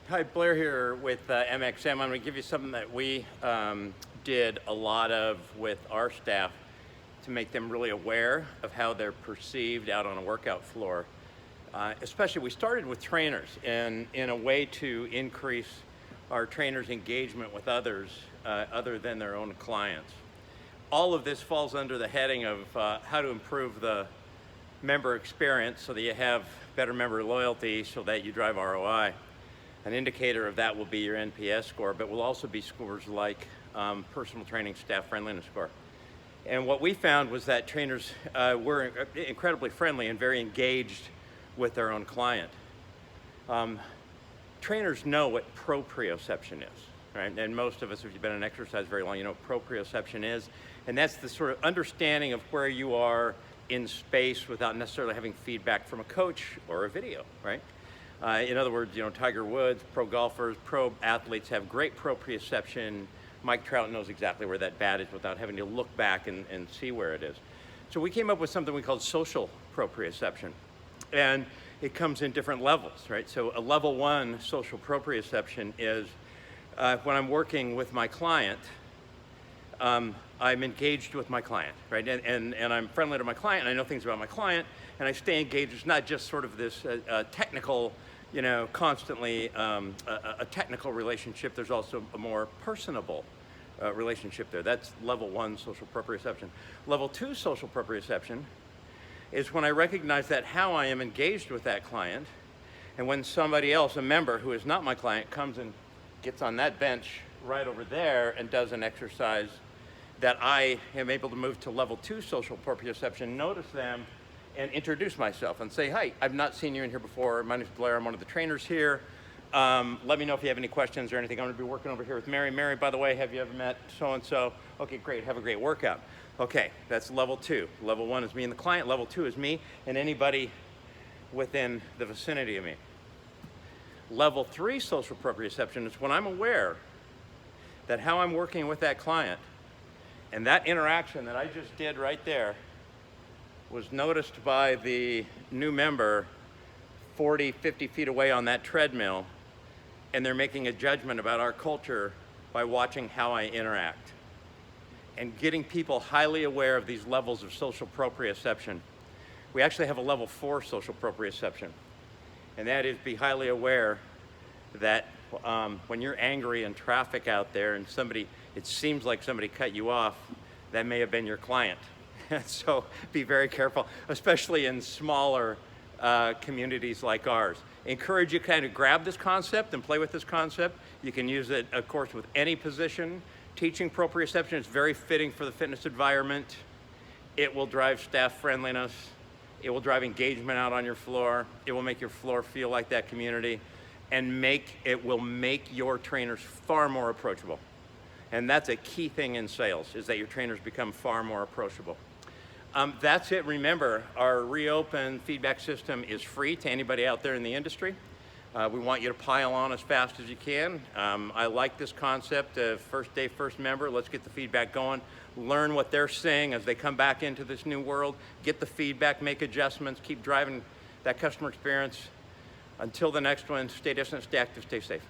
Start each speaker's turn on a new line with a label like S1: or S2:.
S1: Hi, Blair here with MXM. I'm going to give you something that we did a lot of with our staff to make them really aware of how they're perceived out on a workout floor. Especially, we started with trainers and in a way to increase our trainers' engagement with others other than their own clients. All of this falls under the heading of how to improve the member experience so that you have better member loyalty so that you drive ROI. An indicator of that will be your NPS score, but will also be scores like personal training staff friendliness score. And what we found was that trainers were incredibly friendly and very engaged with their own client. Trainers know what proprioception is, right? And most of us, if you've been in exercise very long, you know what proprioception is. And that's the sort of understanding of where you are in space without necessarily having feedback from a coach or a video, right? In other words, you know, Tiger Woods, pro golfers, pro athletes have great proprioception. Mike Trout knows exactly where that bat is without having to look back and see where it is. So we came up with something we called social proprioception. And it comes in different levels, right? So a level 1 social proprioception is when I'm working with my client, I'm engaged with my client, right? And I'm friendly to my client, and I know things about my client, and I stay engaged. It's not just sort of this technical, you know, constantly a technical relationship. There's also a more personable relationship there. That's level 1 social proprioception. Level 2 social proprioception is when I recognize that how I am engaged with that client, and when somebody else, a member who is not my client, comes and gets on that bench right over there and does an exercise that I am able to move to level 2 social proprioception, notice them, and introduce myself and say, hi, I've not seen you in here before. My name is Blair. I'm one of the trainers here. Let me know if you have any questions or anything. I'm going to be working over here with Mary. Mary, by the way, have you ever met so-and-so? Okay, great. Have a great workout. Okay, that's level 2. Level 1 is me and the client. Level 2 is me and anybody within the vicinity of me. Level 3 social proprioception is when I'm aware that how I'm working with that client and that interaction that I just did right there was noticed by the new member 40, 50 feet away on that treadmill, and they're making a judgment about our culture by watching how I interact. And getting people highly aware of these levels of social proprioception. We actually have a level 4 social proprioception, and that is be highly aware that when you're angry in traffic out there and it seems like somebody cut you off, that may have been your client. So be very careful, especially in smaller communities like ours. Encourage you to kind of grab this concept and play with this concept. You can use it, of course, with any position. Teaching proprioception is very fitting for the fitness environment. It will drive staff friendliness. It will drive engagement out on your floor. It will make your floor feel like that community. And it will make your trainers far more approachable. And that's a key thing in sales, is that your trainers become far more approachable. That's it. Remember, our reopen feedback system is free to anybody out there in the industry. We want you to pile on as fast as you can. I like this concept of first day, first member. Let's get the feedback going. Learn what they're saying as they come back into this new world. Get the feedback, make adjustments, keep driving that customer experience. Until the next one, stay distant, stay active, stay safe.